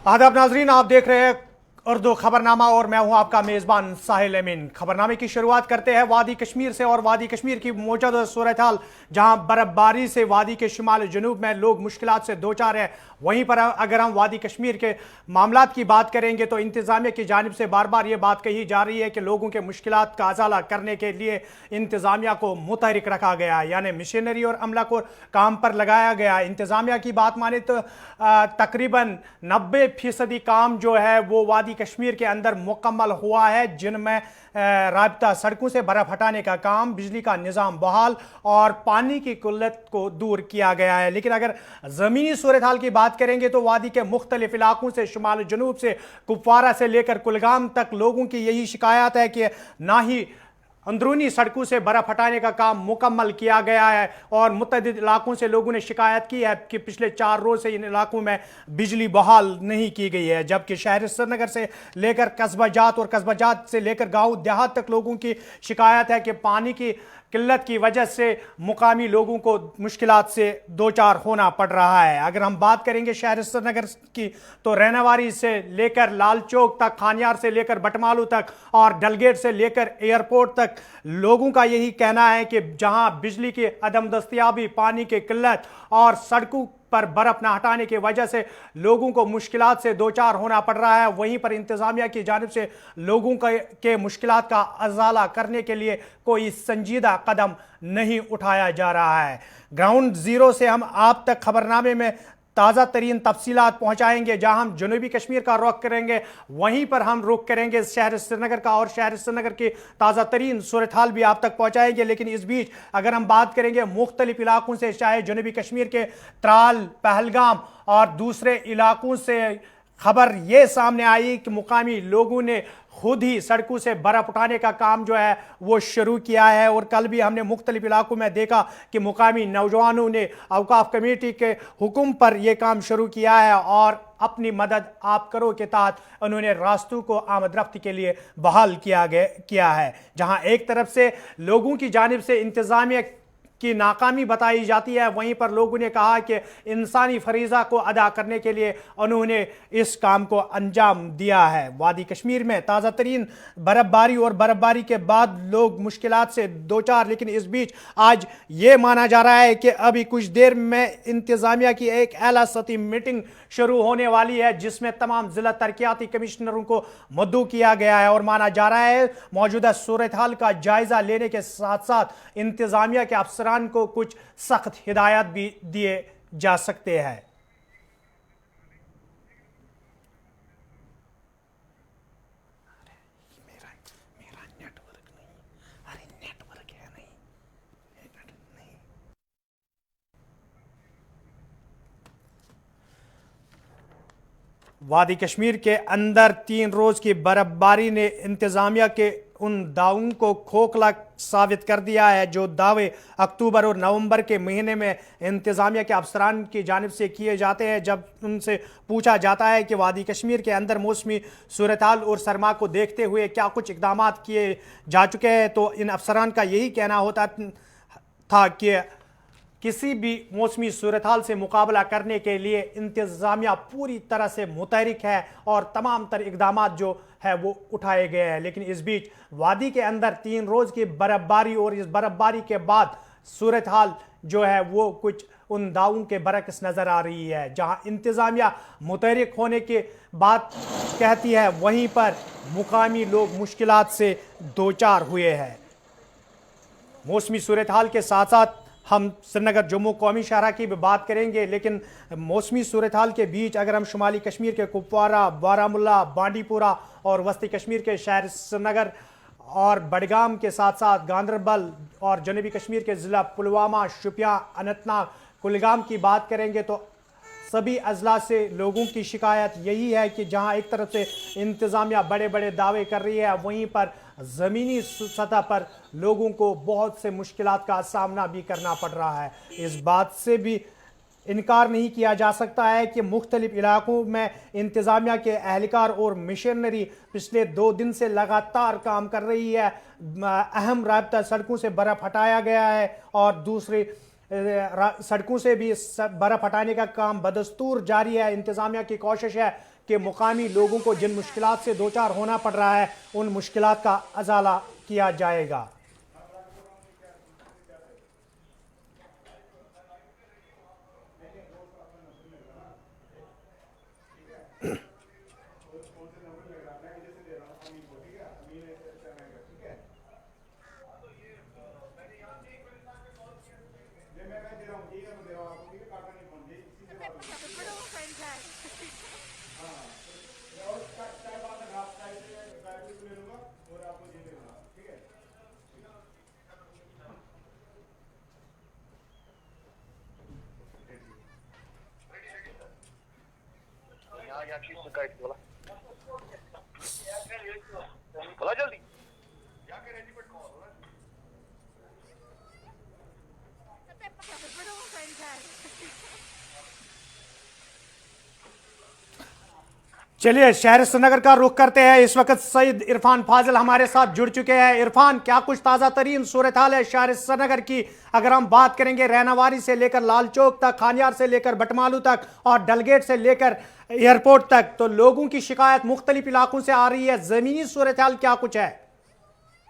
आदाब नाजरीन, आप देख रहे हैं उर्दू खबरनामा और मैं हूं आपका मेज़बान साहिल अमीन। खबरनामे की शुरुआत करते हैं वादी कश्मीर से और वादी कश्मीर की मौजूदा सूरत हाल, जहां बर्फबारी से वादी के शुमाल जनूब में लोग मुश्किलात से दो चार हैं। वहीं पर अगर हम वादी कश्मीर के मामलात की बात करेंगे तो इंतज़ामिया की जानिब से बार बार ये बात कही जा रही है कि लोगों के मुश्किलात का अजाला करने के लिए इंतज़ामिया को मुतहरिक रखा गया है, यानी मशीनरी और अमला को काम पर लगाया गया। इंतज़ामिया की बात माने तो तकरीबन 90% काम जो है वो वादी कश्मीर के अंदर मुकम्मल हुआ है, जिनमें राब्ता सड़कों से बर्फ हटाने का काम, बिजली का निज़ाम बहाल और पानी की किल्लत को दूर किया गया है। लेकिन अगर ज़मीनी सूरत हाल की बात करेंगे तो वादी के मुख्तलिफ इलाकों से शुमाल जनूब से कुपवारा से लेकर कुलगाम तक लोगों की यही शिकायत है कि ना ही अंदरूनी सड़कों से बर्फ हटाने का काम मुकम्मल किया गया है और मुतअद्दिद इलाकों से लोगों ने शिकायत की है कि पिछले 4 रोज से इन इलाकों में बिजली बहाल नहीं की गई है। जबकि शहर श्रीनगर से लेकर कस्बा जात और कस्बा जात से लेकर गांव देहात तक लोगों की शिकायत है कि पानी की किल्लत की वजह से मुकामी लोगों को मुश्किलात से दो चार होना पड़ रहा है। अगर हम बात करेंगे शहर श्रीनगर की तो रहनावारी से लेकर लाल चौक तक, खानियार से लेकर बटमालू तक और डलगेट से लेकर एयरपोर्ट तक लोगों का यही कहना है कि जहां बिजली की अदम दस्तयाबी, पानी की किल्लत और सड़कों पर बर्फ न हटाने की वजह से लोगों को मुश्किलात से दो चार होना पड़ रहा है, वहीं पर इंतजामिया की जानिब से लोगों के मुश्किलात का अजाला करने के लिए कोई संजीदा कदम नहीं उठाया जा रहा है। ग्राउंड जीरो से हम आप तक खबरनामे में ताज़ा तरीन तफसीलात पहुंचाएंगे। जहां हम जनूबी कश्मीर का रुख करेंगे वहीं पर हम रुख करेंगे शहर श्रीनगर का और शहर श्रीनगर की ताज़ा तरीन सूरत हाल भी आप तक पहुंचाएंगे। लेकिन इस बीच अगर हम बात करेंगे मुख्तलिफ इलाकों से, चाहे जनूबी कश्मीर के त्राल, पहलगाम और दूसरे इलाकों से खबर ये सामने आई कि मुकामी लोगों ने खुद ही सड़कों से बर्फ उठाने का काम जो है वो शुरू किया है। और कल भी हमने मुख्तलिफ इलाकों में देखा कि मुकामी नौजवानों ने औकाफ कमेटी के हुक्म पर यह काम शुरू किया है और अपनी मदद आप करो के तहत उन्होंने रास्तों को आमद रफ्त के लिए बहाल किया है। जहां एक तरफ से लोगों की जानिब से इंतजामिया की नाकामी बताई जाती है, वहीं पर लोगों ने कहा कि इंसानी फरीज़ा को अदा करने के लिए उन्होंने इस काम को अंजाम दिया है। वादी कश्मीर में ताज़ा तरीन बर्फबारी और बर्फबारी के बाद लोग मुश्किलात से दो चार, लेकिन इस बीच आज ये माना जा रहा है कि अभी कुछ देर में इंतज़ामिया की एक आला सतही मीटिंग शुरू होने वाली है, जिसमें तमाम जिला तरक्याती कमिश्नरों को मुद्दू किया गया है और माना जा रहा है मौजूदा सूरत हाल का जायजा लेने के साथ साथ इंतज़ामिया के अफसरान को कुछ सख्त हिदायत भी दिए जा सकते हैं। मेरा नेटवर्क नहीं, अरे नेटवर्क है नहीं। वादी कश्मीर के अंदर 3 रोज की बर्फबारी ने इंतजामिया के उन दावों को खोखला साबित कर दिया है जो दावे अक्टूबर और नवंबर के महीने में इंतजामिया के अफसरान की जानिब से किए जाते हैं। जब उनसे पूछा जाता है कि वादी कश्मीर के अंदर मौसमी सूरत हाल और सरमा को देखते हुए क्या कुछ इकदाम किए जा चुके हैं, तो इन अफसरान का यही कहना होता था कि किसी भी मौसमी सूरत हाल से मुकाबला करने के लिए इंतज़ामिया पूरी तरह से मुतहरिक है और तमाम तर इकदाम जो है वो उठाए गए हैं। लेकिन इस बीच वादी के अंदर 3 रोज की बर्फबारी और इस बर्फबारी के बाद सूरत हाल जो है वो कुछ उन दावों के बरक्स नजर आ रही है। जहां इंतज़ामिया मुतहरिक होने के बात कहती है, वहीं पर मुकामी लोग मुश्किलात से दो चार हुए हैं। मौसमी सूरत हाल के साथ साथ हम श्रीनगर जम्मू कौमी शाहरा की भी बात करेंगे, लेकिन मौसमी सूरत हाल के बीच अगर हम शुमाली कश्मीर के कुपवारा, बारामुल्ला, बांडीपुरा और वस्ती कश्मीर के शहर श्रीनगर और बडगाम के साथ साथ गांदरबल और जनूबी कश्मीर के ज़िला पुलवामा, शोपियां, अनंतनाग, कुलगाम की बात करेंगे तो सभी अजला से लोगों की शिकायत यही है कि जहां एक तरफ से इंतज़ामिया बड़े बड़े दावे कर रही है, वहीं पर ज़मीनी सतह पर लोगों को बहुत से मुश्किलात का सामना भी करना पड़ रहा है। इस बात से भी इनकार नहीं किया जा सकता है कि मुख्तलिफ इलाकों में इंतज़ामिया के एहलकार और मिशनरी पिछले 2 दिन से लगातार काम कर रही है। अहम राब्ता सड़कों से बर्फ हटाया गया है और दूसरी सड़कों से भी बर्फ हटाने का काम बदस्तूर जारी है। इंतज़ामिया की कोशिश है कि मुकामी लोगों को जिन मुश्किलात से दो चार होना पड़ रहा है उन मुश्किलात का अजाला किया जाएगा। बोला जल्दी। चलिए शहर श्रीनगर का रुख करते हैं। इस वक्त सईद इरफान फाजिल हमारे साथ जुड़ चुके हैं। इरफान, क्या कुछ ताज़ा तरीन सूरत हाल है शहर श्रीनगर की? अगर हम बात करेंगे रहनावारी से लेकर लाल चौक तक, खानियार से लेकर बटमालू तक और डलगेट से लेकर एयरपोर्ट तक, तो लोगों की शिकायत मुख्तलिफ इलाकों से आ रही है। जमीनी सूरत हाल क्या कुछ है?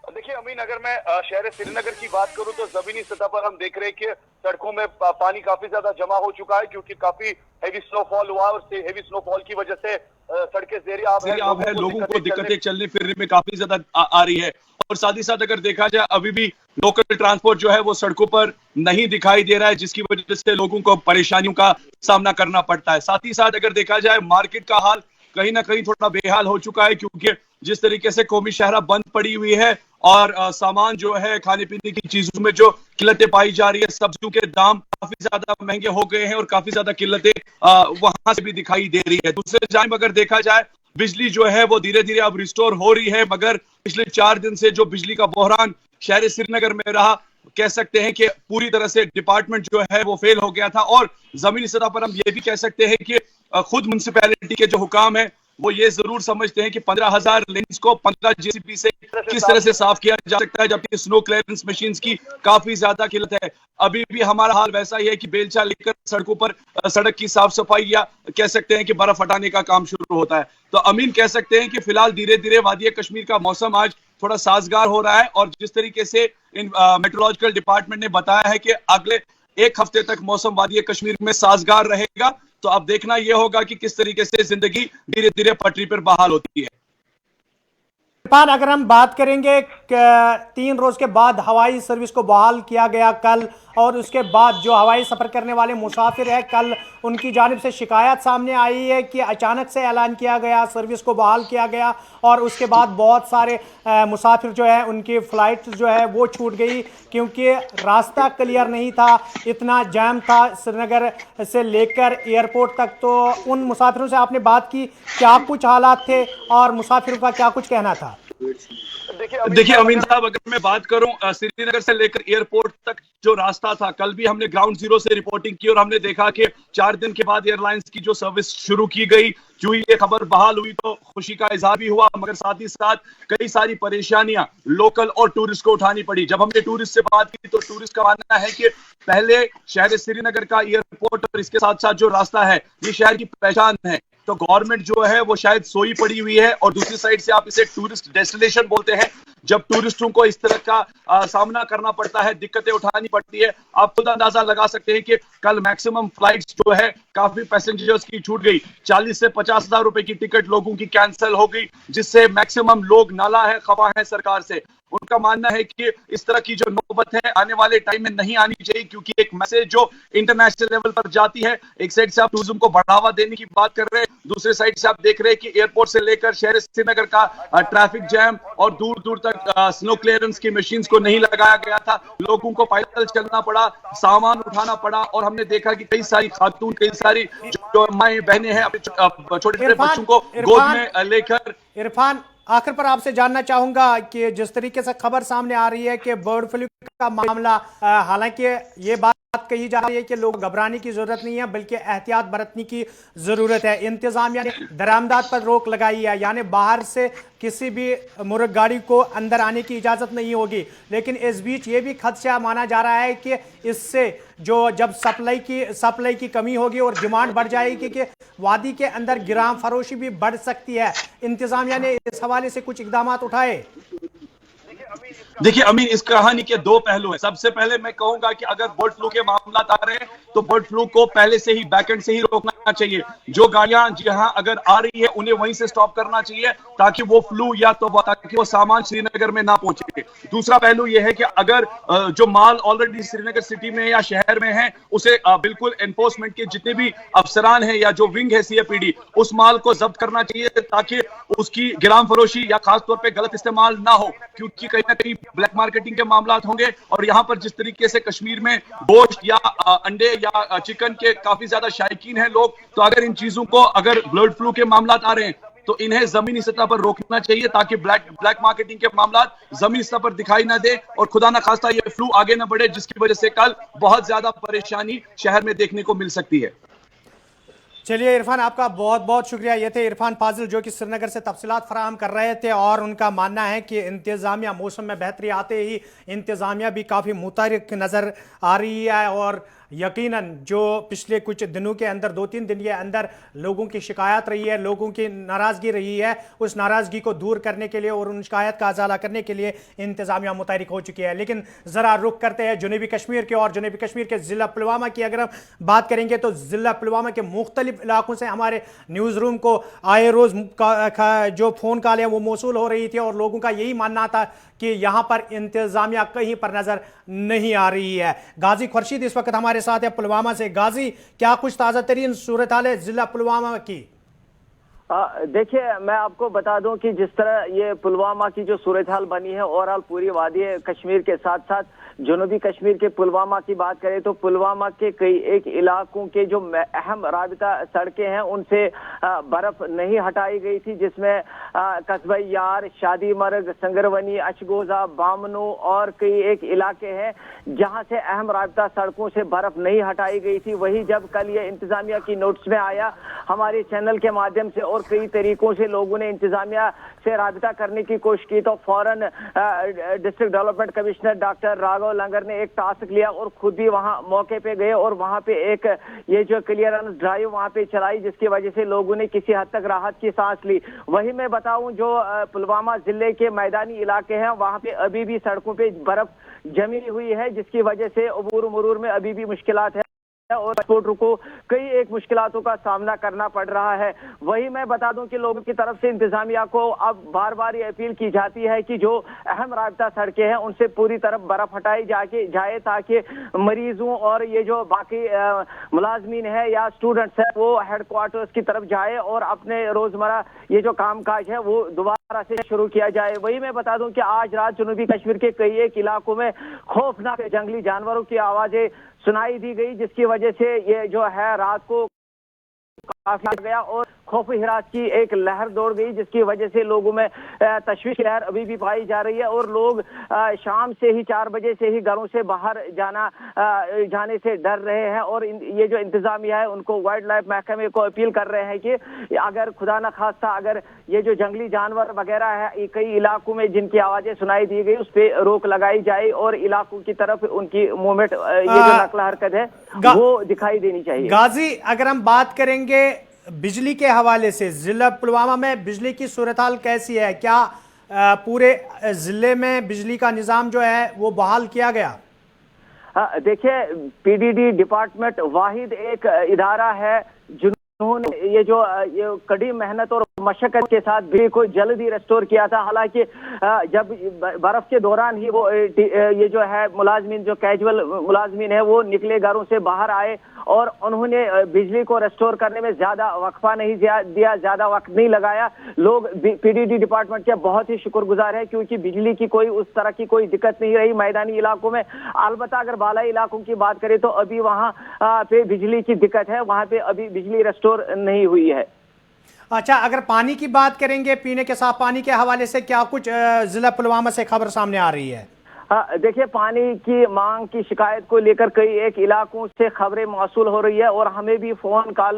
देखिए अमीन, अगर मैं शहर श्रीनगर की बात करूं तो जमीनी सतह पर हम देख रहे हैं कि सड़कों में पानी काफी ज्यादा जमा हो चुका है, क्योंकि काफी हेवी स्नोफॉल हुआ है और हेवी स्नोफॉल की वजह से सड़कें ज़ेरे आब है। लोगों को दिक्कतें चलने फिरने में काफी ज्यादा आ रही है। और साथ ही साथ अगर देखा जाए अभी भी लोकल ट्रांसपोर्ट जो है वो सड़कों पर नहीं दिखाई दे रहा है, जिसकी वजह से लोगों को परेशानियों का सामना करना पड़ता है। साथ ही साथ अगर देखा जाए मार्केट का हाल कहीं ना कहीं थोड़ा बेहाल हो चुका है, क्योंकि जिस तरीके से कौमी शहरा बंद पड़ी हुई है और सामान जो है खाने पीने की चीजों में जो किल्लतें पाई जा रही है, सब्जियों के दाम काफी ज्यादा महंगे हो गए हैं और काफी ज्यादा किल्लतें वहां से भी दिखाई दे रही है। दूसरे जानिब अगर देखा जाए बिजली जो है वो धीरे धीरे अब रिस्टोर हो रही है, मगर पिछले 4 दिन से जो बिजली का बहरान शहर श्रीनगर में रहा, कह सकते हैं कि पूरी तरह से डिपार्टमेंट जो है वो फेल हो गया था। और जमीनी सतह पर हम ये भी कह सकते हैं कि खुद म्युनिसिपैलिटी के जो हुकाम है वो ये जरूर समझते हैं कि 15,000 लेन्स को 15 जेसीबी से किस तरह से साफ किया जा सकता है, जबकि स्नो क्लियरेंस मशीन्स की काफी ज्यादा किल्लत है। अभी भी हमारा हाल वैसा ही है कि बेलचा लेकर सड़कों पर सड़क की साफ सफाई या कह सकते हैं कि बर्फ हटाने का काम शुरू होता है। तो अमीन कह सकते हैं कि फिलहाल धीरे धीरे वादी कश्मीर का मौसम आज थोड़ा साजगार हो रहा है और जिस तरीके से इन मेट्रोलॉजिकल डिपार्टमेंट ने बताया है कि अगले 1 हफ्ते तक मौसम वादी कश्मीर में साजगार रहेगा, तो अब देखना यह होगा कि किस तरीके से जिंदगी धीरे धीरे पटरी पर बहाल होती है। अगर हम बात करेंगे 3 रोज के बाद हवाई सर्विस को बहाल किया गया कल, और उसके बाद जो हवाई सफ़र करने वाले मुसाफिर है कल उनकी जानिब से शिकायत सामने आई है कि अचानक से ऐलान किया गया, सर्विस को बहाल किया गया और उसके बाद बहुत सारे मुसाफिर जो है उनकी फ़्लाइट जो है वो छूट गई, क्योंकि रास्ता क्लियर नहीं था, इतना जैम था श्रीनगर से लेकर एयरपोर्ट तक। तो उन मुसाफिरों से आपने बात की, क्या कुछ हालात थे और मुसाफिरों का क्या कुछ कहना था? देखिए अमीन साहब, अगर मैं बात करूं श्रीनगर से लेकर एयरपोर्ट तक जो रास्ता था, कल भी हमने ग्राउंड जीरो से रिपोर्टिंग की और हमने देखा कि 4 दिन के बाद एयरलाइंस की जो सर्विस शुरू की गई, जो ये खबर बहाल हुई तो खुशी का इजहार भी हुआ, मगर साथ ही साथ कई सारी परेशानियां लोकल और टूरिस्ट को उठानी पड़ी। जब हमने टूरिस्ट से बात की तो टूरिस्ट का मानना है कि पहले शहर श्रीनगर का एयरपोर्ट और इसके साथ साथ जो रास्ता है ये शहर की पहचान है, तो गवर्नमेंट जो है वो शायद सोई पड़ी हुई है। और दूसरी साइड से आप इसे टूरिस्ट डेस्टिनेशन बोलते हैं, जब टूरिस्टों को इस तरह का सामना करना पड़ता है, दिक्कतें उठानी पड़ती है। आप खुद अंदाजा लगा सकते हैं कि कल मैक्सिमम फ्लाइट्स जो है काफी पैसेंजर्स की छूट गई, 40 से 50,000 रुपए की टिकट लोगों की कैंसिल हो गई, जिससे मैक्सिमम लोग नाला है, खफा है सरकार से। उनका मानना है कि इस तरह की जो नौबत है आने वाले टाइम में नहीं आनी चाहिए, क्योंकि एक मैसेज जो इंटरनेशनल लेवल पर जाती है, एक साइड से आप टूरिज्म को बढ़ावा देने की बात कर रहे हैं, दूसरे साइड से आप देख रहे हैं कि एयरपोर्ट से लेकर शहर श्रीनगर का ट्रैफिक जैम और दूर दूर तक स्नो क्लियरेंस की मशीन्स को नहीं लगाया गया था, लोगों को पैदल चलना पड़ा, सामान उठाना पड़ा। और हमने देखा कि कई सारी खातून, कई सारी जो माएं बहनें हैं अपने छोटे छोटे बच्चों को गोद में लेकर। इरफान, आखिर पर आपसे जानना चाहूंगा कि जिस तरीके से खबर सामने आ रही है कि बर्ड फ्लू का मामला, हालांकि ये बात बात कही जा रही है कि लोग घबराने की जरूरत नहीं है, बल्कि एहतियात बरतने की जरूरत है। इंतजामिया ने दरामदात पर रोक लगाई है, यानी बाहर से किसी भी मुर्ग गाड़ी को अंदर आने की इजाजत नहीं होगी। लेकिन इस बीच ये भी खदशा माना जा रहा है कि इससे जो जब सप्लाई की कमी होगी और डिमांड बढ़ जाएगी कि वादी के अंदर गिराम फरोशी भी बढ़ सकती है। इंतजामिया ने इस हवाले से कुछ इकदाम उठाए। देखिए अमीन, इस कहानी के दो पहलू हैं। सबसे पहले मैं कहूंगा कि अगर बर्ड फ्लू के मामला आ रहे हैं तो बर्ड फ्लू को पहले से ही बैकएंड से ही रोकना चाहिए। जो गाड़ियां जहां अगर आ रही है उन्हें वहीं से स्टॉप करना चाहिए ताकि वो फ्लू या तो ताकि वो सामान श्रीनगर में ना पहुंचे। दूसरा पहलू यह है कि अगर जो माल ऑलरेडी श्रीनगर सिटी में या शहर में है उसे बिल्कुल एनफोर्समेंट के जितने भी अफसरान हैं या जो विंग है सीएपीडी, उस माल को जब्त करना चाहिए ताकि उसकी गिराम फरोशी या खासतौर पर गलत इस्तेमाल ना हो, क्योंकि कहीं ना कहीं ब्लैक मार्केटिंग के मामला होंगे। और यहां पर जिस तरीके से कश्मीर में गोश्त या अंडे या चिकन के काफी ज्यादा शायकीन हैं लोग, तो अगर इन चीजों को अगर बर्ड फ्लू के मामला आ रहे हैं तो इन्हें जमीनी सतह पर रोकना चाहिए ताकि ब्लैक मार्केटिंग के मामला जमीनी सतह पर दिखाई ना दे और खुदा ना खास्ता ये फ्लू आगे ना बढ़े, जिसकी वजह से कल बहुत ज्यादा परेशानी शहर में देखने को मिल सकती है। चलिए इरफान, आपका बहुत बहुत शुक्रिया। ये थे इरफान फाजिल जो कि श्रीनगर से तफसीलात फराहम कर रहे थे, और उनका मानना है कि इंतज़ामिया मौसम में बेहतरी आते ही इंतज़ामिया भी काफ़ी मुतहरिक नज़र आ रही है। और यकीनन जो पिछले कुछ दिनों के अंदर 2-3 दिन के अंदर लोगों की शिकायत रही है, लोगों की नाराज़गी रही है, उस नाराज़गी को दूर करने के लिए और उन शिकायत का अजाला करने के लिए इंतज़ामिया मुतहरिक हो चुकी है। लेकिन ज़रा रुख करते हैं जनूबी कश्मीर के, और जनूबी कश्मीर के ज़िला पुलवामा की अगर हम बात करेंगे तो ज़िला पुलवामा के मुख्तलिफ इलाकों से हमारे न्यूज़ रूम को आए रोज़ जो फ़ोन कॉल है वो मौसूल हो रही थी, और लोगों का यही मानना था कि यहाँ पर इंतज़ामिया कहीं पर नज़र नहीं आ रही है। गाजी खुर्शीद इस वक्त हमारे साथ है पुलवामा से। गाजी, क्या कुछ ताज़ा तरीन सूरत हाल है ज़िला पुलवामा की? देखिए, मैं आपको बता दूं कि जिस तरह ये पुलवामा की जो सूरत हाल बनी है ओवरऑल पूरी वादी कश्मीर के साथ साथ जनूबी कश्मीर के पुलवामा की बात करें तो पुलवामा के कई एक इलाकों के जो अहम राबिता सड़कें हैं उनसे बर्फ नहीं हटाई गई थी, जिसमें कस्बा यार, शादी मर्ग, संगरवनी, अचगोजा, बामनू और कई एक इलाके हैं जहां से अहम राबिता सड़कों से बर्फ नहीं हटाई गई थी। वही जब कल ये इंतजामिया की नोटिस में आया हमारे चैनल के माध्यम से और कई तरीकों से लोगों ने इंतजामिया से राबिता करने की कोशिश की, तो फौरन district development commissioner doctor Raghav Langar ने एक टास्क लिया और खुद भी वहां मौके पे गए और वहां पे एक ये जो क्लियरेंस ड्राइव वहां पे चलाई, जिसकी वजह से लोगों ने किसी हद तक राहत की सांस ली। वही मैं बताऊं जो पुलवामा जिले के मैदानी इलाके हैं वहां पे अभी भी सड़कों पे बर्फ जमी हुई है, जिसकी वजह से अबूर मरूर में अभी भी मुश्किलात है और ट्रांसपोर्टर को कई एक मुश्किलातों का सामना करना पड़ रहा है। वही मैं बता दूं कि लोगों की तरफ से इंतजामिया को अब बार बार ये अपील की जाती है कि जो अहम राबिता सड़कें हैं उनसे पूरी तरफ बर्फ हटाई जाए ताकि मरीजों और ये जो बाकी मुलाजमीन है या स्टूडेंट्स है वो हेडक्वार्टर्स की तरफ जाए और अपने रोजमर्रा ये जो कामकाज है वो दोबारा से शुरू किया जाए। वही मैं बता दूं कि आज रात जनूबी कश्मीर के कई एक इलाकों में खौफनाक जंगली जानवरों की आवाजें सुनाई दी गई, जिसकी वजह से ये जो है रात को काफी आ गया और खौफ हिरास की एक लहर दौड़ गई, जिसकी वजह से लोगों में तशवीश की लहर अभी भी पाई जा रही है और लोग शाम से ही 4 बजे से ही घरों से बाहर जाने से डर रहे हैं। और ये जो इंतजामिया है उनको वाइल्ड लाइफ महकमे को अपील कर रहे हैं कि अगर खुदा न खास्ता अगर ये जो जंगली जानवर वगैरह है कई इलाकों में जिनकी आवाजें सुनाई दी गई उस पर रोक लगाई जाए और इलाकों की तरफ उनकी मूवमेंट ये जो नकल हरकत है वो दिखाई देनी चाहिए। गाजी, अगर हम बात करेंगे बिजली के हवाले से, जिला पुलवामा में बिजली की सूरत हाल कैसी है? क्या पूरे जिले में बिजली का निजाम जो है वो बहाल किया गया? देखिए, पीडीडी डिपार्टमेंट वाहिद एक इदारा है जिन्होंने ये कड़ी मेहनत और मशक्कत के साथ बिजली को जल्द ही रेस्टोर किया था। हालांकि जब बर्फ के दौरान ही वो ये जो है मुलाजमीन जो कैजुअल मुलाजमीन है वो निकले घरों से बाहर आए और उन्होंने बिजली को रेस्टोर करने में ज्यादा वक्फा नहीं दिया, ज्यादा वक्त नहीं लगाया। लोग पीडीडी डिपार्टमेंट के बहुत ही शुक्रगुजार है क्योंकि बिजली की कोई उस तरह की कोई दिक्कत नहीं रही मैदानी इलाकों में। अलबत्ता अगर बालाई इलाकों की बात करें तो अभी वहां पे बिजली की दिक्कत है, वहां पे अभी बिजली रेस्टोर नहीं हुई है। अच्छा, अगर पानी की बात करेंगे, पीने के साफ पानी के हवाले से क्या कुछ जिला पुलवामा से खबर सामने आ रही है? देखिए, पानी की मांग की शिकायत को लेकर कई एक इलाकों से खबरें मौसूल हो रही है और हमें भी फोन कॉल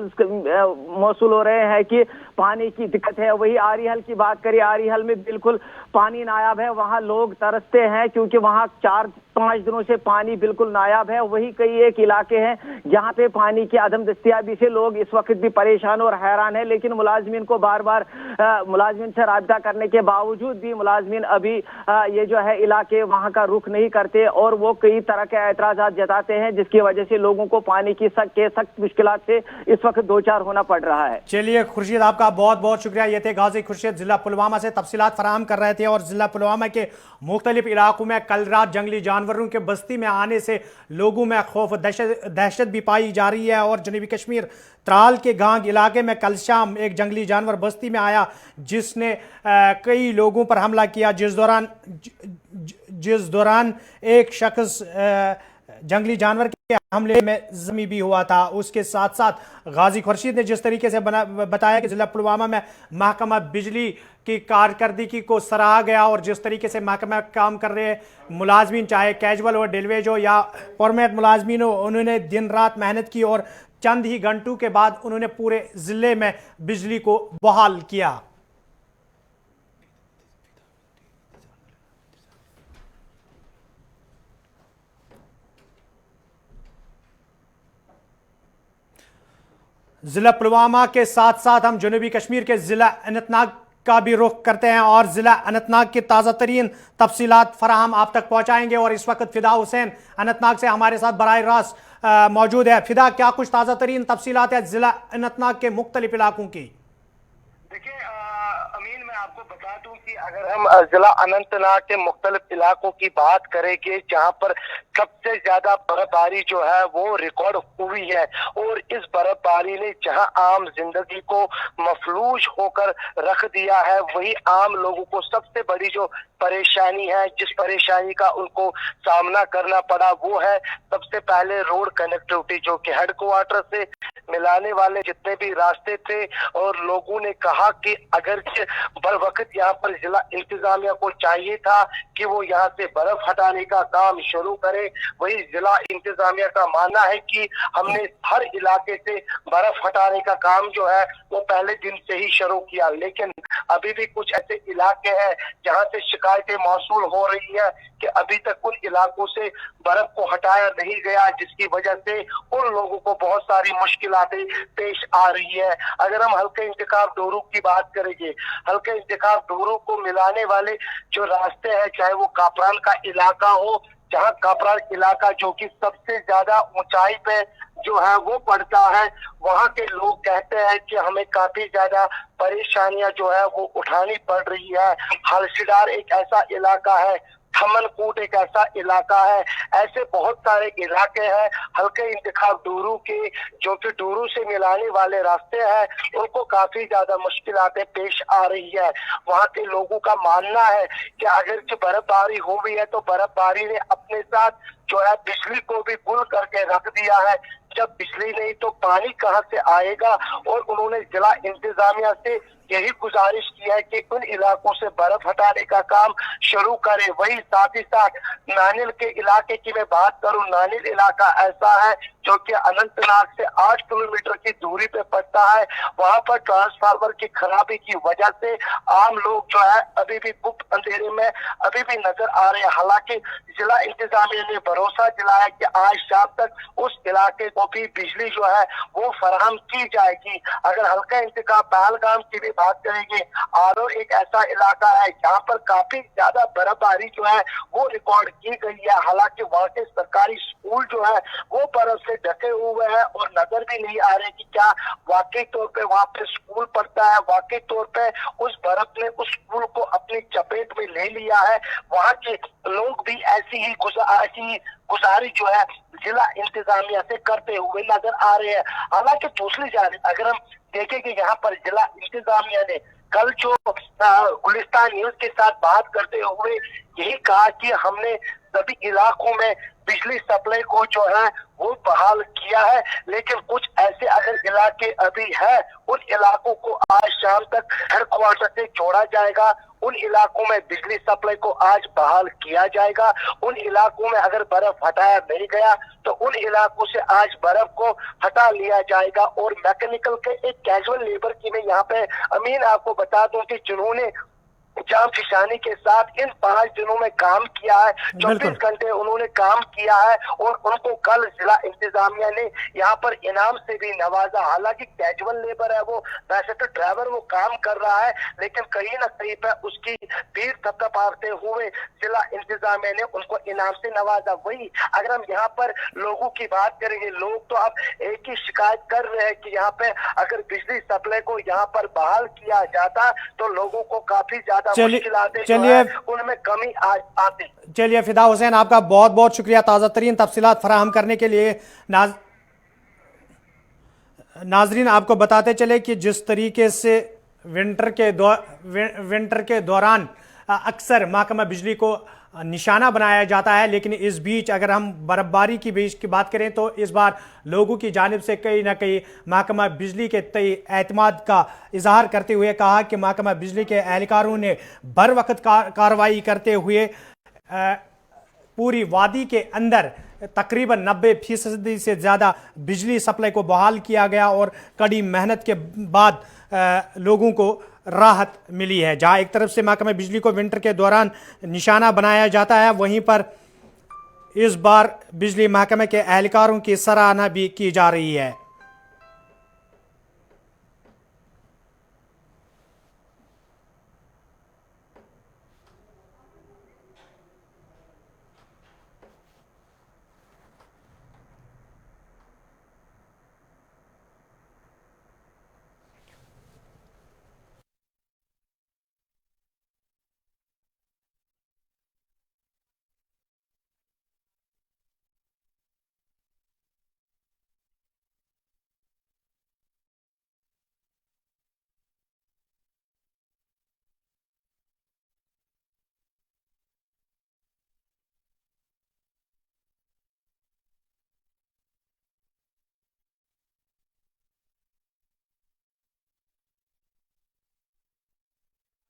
मौसूल हो रहे हैं कि पानी की दिक्कत है। वही आरिहल की बात करें, आरिहल में बिल्कुल पानी नायाब है, वहां लोग तरसते हैं क्योंकि वहां 4-5 दिनों से पानी बिल्कुल नायाब है। वही कई एक इलाके हैं जहां पे पानी की अदम दस्तियाबी से लोग इस वक्त भी परेशान और हैरान है, लेकिन मुलाजमीन को बार बार मुलाजमीन से राब्ता करने के बावजूद भी मुलाजमीन अभी ये जो है इलाके वहां का रुख नहीं करते और वो कई तरह के एतराजात जताते हैं, जिसकी वजह से लोगों को पानी की सख्त मुश्किलात से इस वक्त दो चार होना पड़ रहा है। चलिए खुर्शीद, आपका बहुत बहुत शुक्रिया। ये थे गाजी खुर्शीद जिला पुलवामा से तफसीलात फराहम कर रहे थे। और जिला पुलवामा के मुख्तलिफ इलाकों में कल रात जंगली जानवरों के बस्ती में आने से लोगों में खौफ दहशत भी पाई जा रही है। और जनूबी कश्मीर त्राल के गांग इलाके में कल शाम एक जंगली जानवर बस्ती में आया जिसने कई लोगों पर हमला किया, जिस दौरान एक शख्स जंगली जानवर के हमले में जख्मी भी हुआ था। उसके साथ साथ गाजी खुर्शीद ने जिस तरीके से बताया कि जिला पुलवामा में महकमा बिजली की कारकर्दगी को सराहा गया और जिस तरीके से महकमा काम कर रहे मुलाजमीन, चाहे कैजुअल हो, डेलवेज हो या परमानेंट मुलाजमीन हो, उन्होंने दिन रात मेहनत की और चंद ही घंटों के बाद उन्होंने पूरे जिले में बिजली को बहाल किया। जिला पुलवामा के साथ साथ हम जनूबी कश्मीर के जिला अनंतनाग का भी रुख करते हैं और जिला अनंतनाग की ताज़ा तरीन तफसीलात फराहम आप तक पहुंचाएंगे। और इस वक्त फिदा हुसैन अनंतनाग से हमारे साथ बराह रास्त मौजूद है। फिदा, क्या कुछ ताज़ा तरीन तफसीलात है जिला अनंतनाग के मुख्तलिफ इलाकों की? देखिए अमीन, मैं आपको बता दूं कि अगर हम जिला अनंतनाग के मुख्तलिफ इलाकों की बात करेंगे जहां पर सबसे ज्यादा बर्फबारी जो है वो रिकॉर्ड हुई है और इस बर्फबारी ने जहां आम जिंदगी को मफलूज होकर रख दिया है, वही आम लोगों को सबसे बड़ी जो परेशानी है, जिस परेशानी का उनको सामना करना पड़ा, वो है सबसे पहले रोड कनेक्टिविटी, जो कि हेडक्वार्टर से मिलाने वाले जितने भी रास्ते थे। और लोगों ने कहा कि अगर बर वक्त यहाँ पर जिला इंतजामिया को चाहिए था कि वो यहाँ से बर्फ हटाने का काम शुरू करे, वही जिला इंतजामिया का मानना है कि हमने हर इलाके से बर्फ हटाने का काम जो है वो पहले दिन से ही शुरू किया। लेकिन अभी भी कुछ ऐसे इलाके हैं जहाँ से शिकायतें मौसूल हो रही है कि अभी तक उन इलाकों से बर्फ को हटाया नहीं गया, जिसकी वजह से उन लोगों को बहुत सारी मुश्किलातें पेश आ रही है। अगर हम हल्के इंतखाब डोरू की बात करेंगे, हल्के इंतखाब डोरू को मिलाने वाले जो रास्ते हैं, चाहे वो कापरान का इलाका हो, जहाँ कापरान इलाका जो कि सबसे ज्यादा ऊंचाई पे जो है वो पड़ता है, वहाँ के लोग कहते हैं कि हमें काफी ज्यादा परेशानियां जो है वो उठानी पड़ रही है। हलसीडार एक ऐसा इलाका है, थमनकोट एक ऐसा इलाका है, ऐसे बहुत सारे इलाके हैं हल्के इंतखाब डोरू के, जो कि डोरू से मिलाने वाले रास्ते हैं, उनको काफी ज्यादा मुश्किलातें पेश आ रही है। वहाँ के लोगों का मानना है कि अगर बर्फबारी हो गई है तो बर्फबारी ने अपने साथ जो है बिजली को भी गुल करके रख दिया है। जब बिजली नहीं तो पानी कहाँ से आएगा? और उन्होंने जिला इंतजामिया से यही गुजारिश की है कि उन इलाकों से बर्फ हटाने का काम शुरू करे। वही साथ ही साथ नानिल के इलाके की मैं बात करूं, नानिल इलाका ऐसा है जो कि अनंतनाग से 8 किलोमीटर की दूरी पे पड़ता है। वहां पर ट्रांसफार्मर की खराबी की वजह से आम लोग जो है अभी भी गुप्त अंधेरे में अभी भी नजर आ रहे हैं। हालांकि जिला इंतजामिया ने भरोसा दिलाया कि आज शाम तक उस इलाके को भी बिजली जो है वो फराहम की जाएगी। अगर हल्का इंतखाब पहलगाम की भी बात करेंगे, आरो एक ऐसा इलाका है जहाँ पर काफी ज्यादा बर्फबारी जो है वो रिकॉर्ड की गई है। हालांकि वहाँ के सरकारी स्कूल जो है वो बर्फ से ढके हुए हैं और नजर भी नहीं आ रहे कि क्या वाकई तौर पे वहाँ पे स्कूल पढ़ता है, वाकई तौर पे उस बर्फ ने उस स्कूल को अपनी चपेट में ले लिया है। वहाँ के लोग भी ऐसी ही गुजारिश जो है जिला इंतजामिया से करते हुए नजर आ रहे हैं। हालांकि दूसरी जानिब अगर हम देखें कि यहाँ पर जिला इंतजामिया ने कल जो गुलिस्तान न्यूज के साथ बात करते हुए यही कहा कि हमने सभी इलाकों में बिजली सप्लाई को जो है वो बहाल किया है, लेकिन कुछ ऐसे अगर इलाके अभी है उन इलाकों को आज शाम तक हेडक्वार्टर से जोड़ा जाएगा उन इलाकों में बिजली सप्लाई को आज बहाल किया जाएगा। उन इलाकों में अगर बर्फ हटाया नहीं गया तो उन इलाकों से आज बर्फ को हटा लिया जाएगा। और मैकेनिकल के एक कैजुअल लेबर की मैं यहाँ पे अमीन आपको बता दूं कि जिन्होंने जाम फिशानी के साथ इन 5 दिनों में काम किया है, 24 घंटे उन्होंने काम किया है और उनको कल जिला इंतजामिया ने यहाँ पर इनाम से भी नवाजा। हालांकि कैजुअल लेबर है वो, वैसे तो ड्राइवर वो काम कर रहा है, लेकिन कहीं ना कहीं पर उसकी भीड़ थपथपाते हुए जिला इंतजामिया ने उनको इनाम से नवाजा। वही अगर हम यहाँ पर लोगों की बात करेंगे, लोग तो अब एक ही शिकायत कर रहे हैं कि यहाँ पे अगर बिजली सप्लाई को यहाँ पर बहाल किया जाता तो लोगों को काफी ज्यादा चलिए उनमें कमी आती। चलिए फिदा हुसैन, आपका बहुत बहुत शुक्रिया ताज़ा तरीन तफसीलात फराहम करने के लिए। नाजरीन, आपको बताते चले कि जिस तरीके से विंटर के दौरान अक्सर महकमा बिजली को निशाना बनाया जाता है, लेकिन इस बीच अगर हम बर्फबारी की बीच की बात करें तो इस बार लोगों की जानिब से कहीं ना कहीं महकमा बिजली के तय एतमाद का इजहार करते हुए कहा कि महकमा बिजली के एहलकारों ने बर वक्त कार्रवाई करते हुए पूरी वादी के अंदर तकरीबन 90% से ज़्यादा बिजली सप्लाई को बहाल किया गया और कड़ी मेहनत के बाद लोगों को राहत मिली है। जहां एक तरफ से महकमा बिजली को विंटर के दौरान निशाना बनाया जाता है, वहीं पर इस बार बिजली महकमे के एहलकारों की सराहना भी की जा रही है।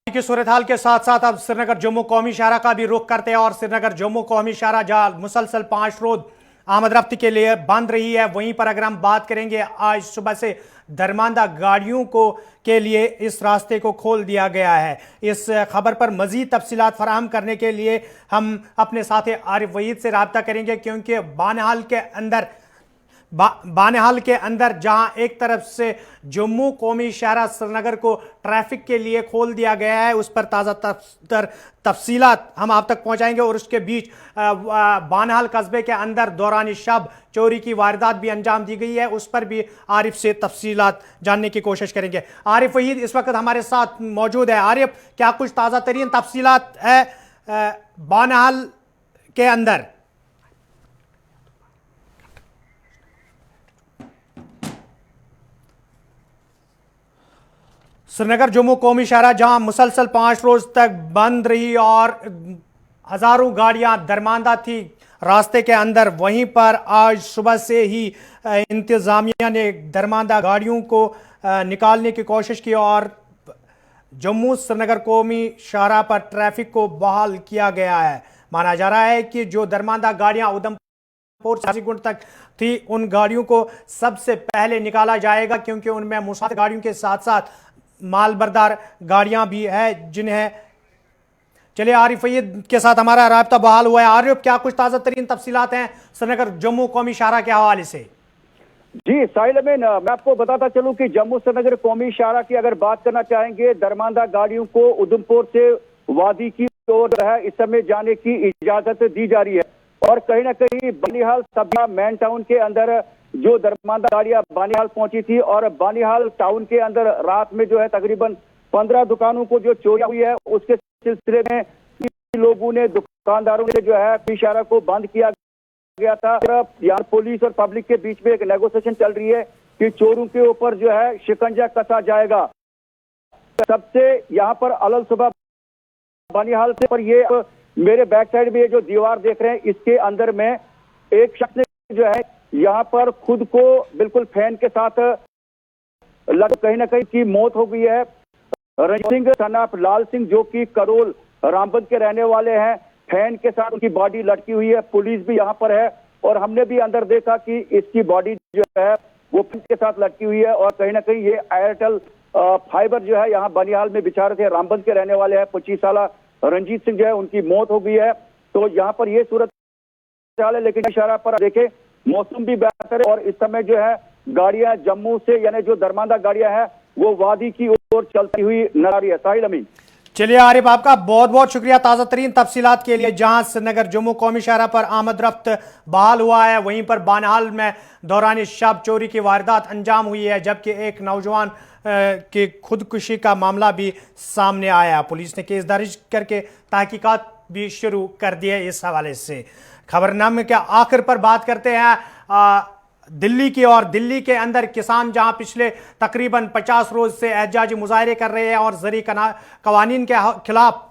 की सूरत हाल के साथ साथ अब श्रीनगर जम्मू कौमी शाहरा का भी रुख करते हैं और श्रीनगर जम्मू कौमी शाहरा जहां मुसलसल 5 रोज आमद रफ्ती के लिए बंद रही है, वहीं पर अगर हम बात करेंगे आज सुबह से दरमांदा गाड़ियों को के लिए इस रास्ते को खोल दिया गया है। इस खबर पर मजीद तफसीलात फराहम करने के लिए हम अपने साथी आरिफ वहीद से रब्ता करेंगे, क्योंकि बानेहाल के अंदर जहां एक तरफ से जम्मू कौमी शहरा श्रीनगर को ट्रैफिक के लिए खोल दिया गया है, उस पर ताज़ा तफसीलात हम आप तक पहुंचाएंगे। और उसके बीच बानेहाल कस्बे के अंदर दौरान शब चोरी की वारदात भी अंजाम दी गई है, उस पर भी आरिफ से तफसीलात जानने की कोशिश करेंगे। आरिफ वहीद इस वक्त हमारे साथ मौजूद है। आरिफ, क्या कुछ ताज़ा तरीन तफसीलात है बानेहाल के अंदर? श्रीनगर जम्मू कौमी शहरा जहां मुसलसल 5 रोज तक बंद रही और हजारों गाड़ियां दरमांदा थी रास्ते के अंदर, वहीं पर आज सुबह से ही इंतजामिया ने दरमांदा गाड़ियों को निकालने की कोशिश की और जम्मू श्रीनगर कौमी शहरा पर ट्रैफिक को बहाल किया गया है। माना जा रहा है कि जो दरमांदा गाड़ियां उधमपुर साजीगुंड तक थी, उन गाड़ियों को सबसे पहले निकाला जाएगा, क्योंकि उनमें मुसाफिर गाड़ियों के साथ साथ माल बरदार गाड़ियां भी है जिन्हें। चलिए, आरिफ वहीद के साथ हमारा राब्ता बहाल हुआ है। आरिफ, क्या कुछ ताज़ा तरीन तफसीलात हैं श्रीनगर जम्मू कौमी शाहरा के हवाले से? जी साहिल अमीन, मैं आपको बताता चलूं कि जम्मू श्रीनगर कौमी शाहरा की अगर बात करना चाहेंगे, दरमांदा गाड़ियों को उधमपुर से वादी की ओर है इस समय जाने की इजाजत दी जा रही है और कहीं ना कहीं बानिहाल सभा मेन टाउन के अंदर जो दरमांदा गाड़ियां बानिहाल पहुंची थी और बानिहाल टाउन के अंदर रात में जो है तकरीबन 15 दुकानों को जो चोरी हुई है, उसके सिलसिले में लोगों ने, दुकानदारों ने जो है इशारा को बंद किया गया था। यहाँ पुलिस और पब्लिक के बीच में एक नेगोशिएशन चल रही है कि चोरों के ऊपर जो है शिकंजा कसा जाएगा। सबसे यहाँ पर अलग सुबह बानिहाल से पर ये मेरे बैक साइड में ये जो दीवार देख रहे हैं, इसके अंदर में एक शख्स ने जो है यहाँ पर खुद को बिल्कुल फैन के साथ लग कहीं ना कहीं की मौत हो गई है। रंजीत सिंह सन ऑफ लाल सिंह जो कि करोल रामबन के रहने वाले हैं, फैन के साथ उनकी बॉडी लटकी हुई है। पुलिस भी यहाँ पर है और हमने भी अंदर देखा कि इसकी बॉडी जो है वो फैन के साथ लटकी हुई है और कहीं ना कहीं ये एयरटेल फाइबर जो है यहाँ बनिहाल में बिछा रहे थे। रामबन के रहने वाले हैं, 25 साल रंजीत सिंह जो है उनकी मौत हो गई है। तो यहाँ पर ये सूरत हाल है, लेकिन इशारा पर देखे मौसम भी बेहतर है और इस समय जो है गाड़ियां जम्मू से यानी जो दरमांदा गाड़ियां हैं वो वादी की ओर चलती हुई नजर आ रही है। साहिल अमीन। चलिए आरिफ, आपका बहुत बहुत शुक्रिया ताज़ा तरीन तफसीलात के लिए। जहां श्रीनगर जम्मू कौमी शाहरा पर आमद रफ्त बहाल हुआ है, वहीं पर बानहाल में दौरान शब चोरी की वारदात अंजाम हुई है, जबकि एक नौजवान की खुदकुशी का मामला भी सामने आया। पुलिस ने केस दर्ज करके तहकीकात भी शुरू कर दी है। इस हवाले से खबरनामे के आखिर पर बात करते हैं दिल्ली की। और दिल्ली के अंदर किसान जहां पिछले तकरीबन 50 रोज से एहतजाजी मुजाहरे कर रहे हैं और ज़री कवानीन के खिलाफ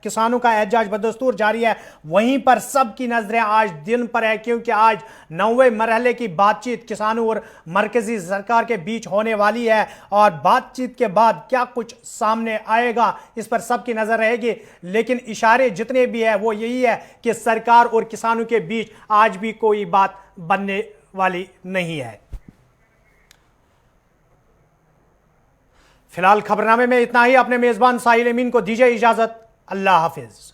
किसानों का एहतजाज बदस्तूर जारी है, वहीं पर सबकी नजरें आज दिन पर है, क्योंकि आज 9वें मरहले की बातचीत किसानों और मरकजी सरकार के बीच होने वाली है। और बातचीत के बाद क्या कुछ सामने आएगा इस पर सबकी नजर रहेगी, लेकिन इशारे जितने भी है वो यही है कि सरकार और किसानों के बीच आज भी कोई बात बनने वाली नहीं है। फिलहाल खबरनामे में इतना ही। अपने मेजबान साहिल अमीन को दीजिए इजाजत। अल्लाह हाफिज।